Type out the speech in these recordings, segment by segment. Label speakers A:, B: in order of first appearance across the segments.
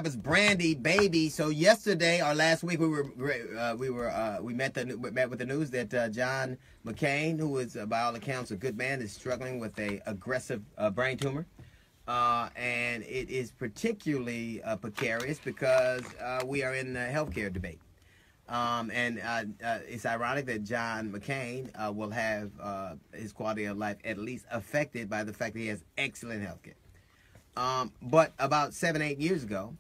A: It's Brandy, baby. So yesterday or last week we met with the news that John McCain, who is by all accounts a good man, is struggling with a aggressive brain tumor, and it is particularly precarious because we are in the healthcare debate, and it's ironic that John McCain will have his quality of life at least affected by the fact that he has excellent healthcare. But about 7-8 years ago,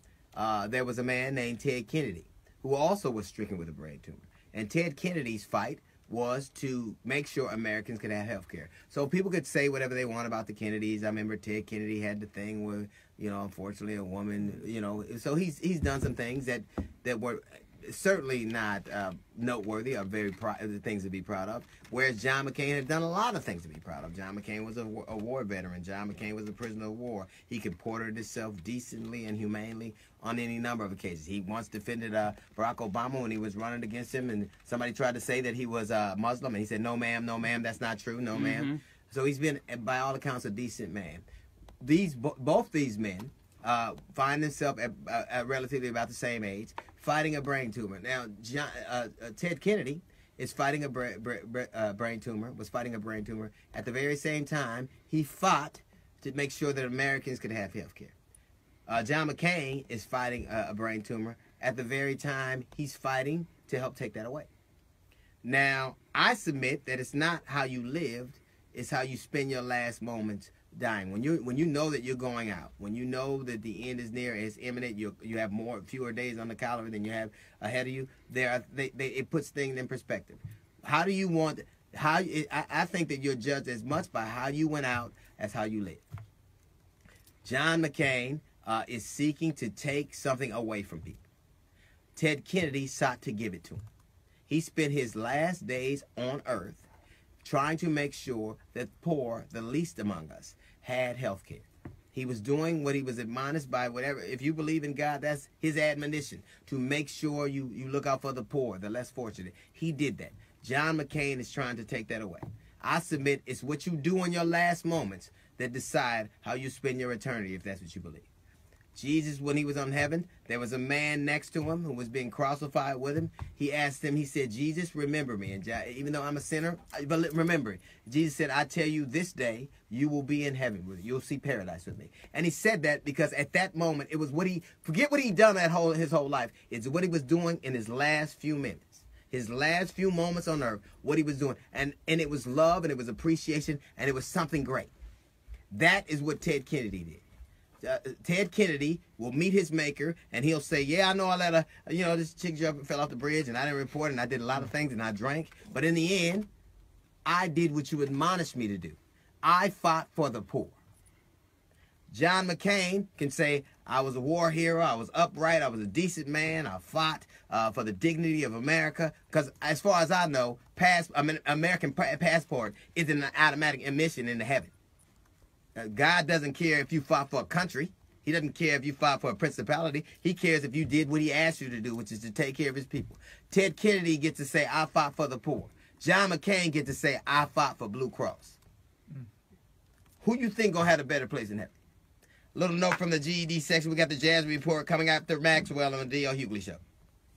A: there was a man named Ted Kennedy who also was stricken with a brain tumor. And Ted Kennedy's fight was to make sure Americans could have health care. So people could say whatever they want about the Kennedys. I remember Ted Kennedy had the thing where, unfortunately a woman, so he's done some things that were certainly not noteworthy or very things to be proud of. Whereas John McCain had done a lot of things to be proud of. John McCain was a war veteran. John McCain was a prisoner of war. He comported himself decently and humanely on any number of occasions. He once defended Barack Obama when he was running against him, and somebody tried to say that he was Muslim, and he said, no ma'am, that's not true, no ma'am. So he's been, by all accounts, a decent man. Both these men find themselves at relatively about the same age, fighting a brain tumor. Now, Ted Kennedy is fighting a brain tumor. Was fighting a brain tumor at the very same time he fought to make sure that Americans could have health care. John McCain is fighting a brain tumor at the very time he's fighting to help take that away. Now, I submit that it's not how you lived, it's how you spend your last moments dying. When you know that you're going out, when you know that the end is near, it's imminent, you have fewer days on the calendar than you have ahead of you. It puts things in perspective. How do you want? I think that you're judged as much by how you went out as how you lived. John McCain is seeking to take something away from people. Ted Kennedy sought to give it to him. He spent his last days on earth trying to make sure that poor, the least among us, had health care. He was doing what he was admonished by whatever. If you believe in God, that's his admonition, to make sure you look out for the poor, the less fortunate. He did that. John McCain is trying to take that away. I submit it's what you do in your last moments that decide how you spend your eternity, if that's what you believe. Jesus, when he was on heaven, there was a man next to him who was being crucified with him. He asked him, he said, Jesus, remember me. And even though I'm a sinner, but remember, Jesus said, I tell you this day, you will be in heaven with me. You'll see paradise with me. And he said that because at that moment, it was forget what he'd done his whole life. It's what he was doing in his last few minutes. His last few moments on earth, what he was doing. And it was love, and it was appreciation, and it was something great. That is what Ted Kennedy did. Ted Kennedy will meet his maker, and he'll say, yeah, I know I let this chick fell off the bridge, and I didn't report, and I did a lot of things, and I drank. But in the end, I did what you admonished me to do. I fought for the poor. John McCain can say, I was a war hero, I was upright, I was a decent man, I fought for the dignity of America, because as far as I know, American passport is an automatic admission into heaven. God doesn't care if you fought for a country. He doesn't care if you fought for a principality. He cares if you did what he asked you to do, which is to take care of his people. Ted Kennedy gets to say, I fought for the poor. John McCain gets to say, I fought for Blue Cross. Who you think gonna have a better place in heaven? Little note from the GED section. We got the Jazz Report coming after Maxwell on the D.L. Hughley Show.